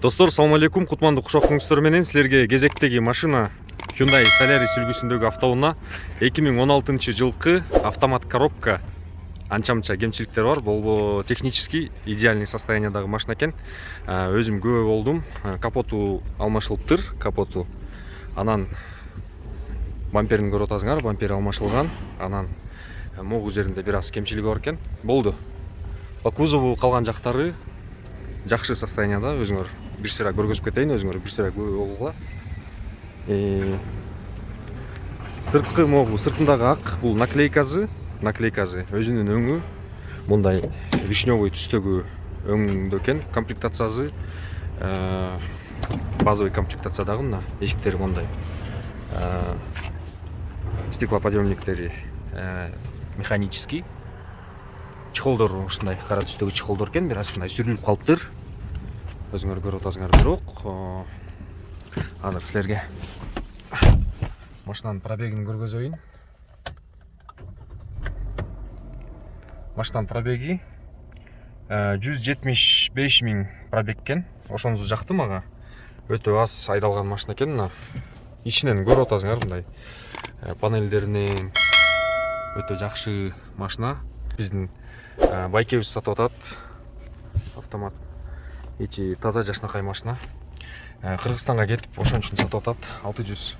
Достор, салам алейкум. Кутмандуу кушоктуңуздар менен силерге кезектеги машина Hyundai Solaris үлгүсүндөгү автоунаа 2016 жылкы автомат коробка. Анча-мынча кемчиликтер бар. Болбо технически идеальный состояниядагы машина экен. Өзүм күбө болдум. Капоту алмашылыптыр, капоту. Анан бамперин көрүп атасыңар, бампери алмашылган. Анан могу жеринде бир аз кемчилиги бар экен. Болду. Кузову калган жактары жакшы состоянияда, өзүңөр бир сыра көргөзүп кетейин, өзүңөр бир сыра күбө болгула. Сырткы могу, сыртындагы ак, бул наклейкасы өзүнүн өңү мындай вишневый түстөгү өңдө экен. Комплектациясы базовый комплектациядагы мына эшиктери мындай. Стеклоподъемниктери механический. Чехолдор ушундай кара түстөгү чехолдор экен, бир аз мындай сүрүлүп калыптыр. Өзүңөр көрүп атасыңар, бирок азыр силерге машинанын пробегин көргөзөйүн. Машинанын пробеги 175 000 пробег экен. Ошонусу жакты мага. Өтө аз айдалган машина экен. Мына ичинен көрүп атасыңар, мындай панелдеринен өтө жакшы машина. Биздин байкебиз сатып атат. Автомат. Ичи таза жашнакай машина. Кыргызстанга кетип, ошон үчүн сатып атат. 620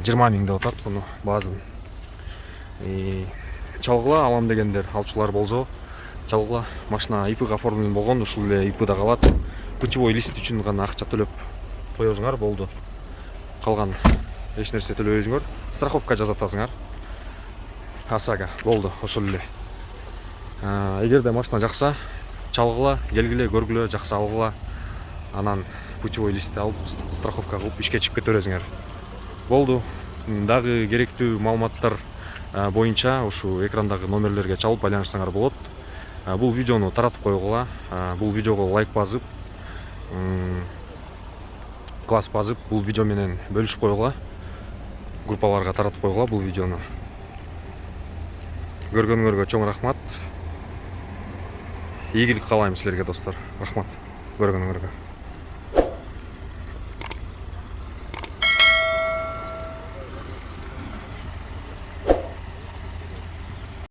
000 деп атат муну баазын. Чалгыла алам дегендер, алчулар болсо, чалгыла. Машина ИПга оформлен болгон, ушул эле ИПда калат. Путевой лист үчүн гана акча төлөп коёсуңар, болду. Калган эч нерсе төлөбөйсүңөр. Страховка жазып атасыңар. ОСАГО, болду, ошол эле. Эгерде машина жакса, чалгыла, келгиле, көргүлө, жакса алгыла. Анан путевой листти алып, страховка кылып ишке чыгып кете бересиңер. Болду. Дагы керектүү маалыматтар боюнча ушу экрандагы номерлерге чалып байланышсаңар болот. Бул видеону таратып койгула. Бул видеого лайк басып, класс басып, бул видео менен бөлүшүп койгула. Группаларга таратып койгула бул видеону. Көргөнүңөргө чоң рахмат. Ийгилик каалайм силерге, достор. Рахмат көргөнүңөргө.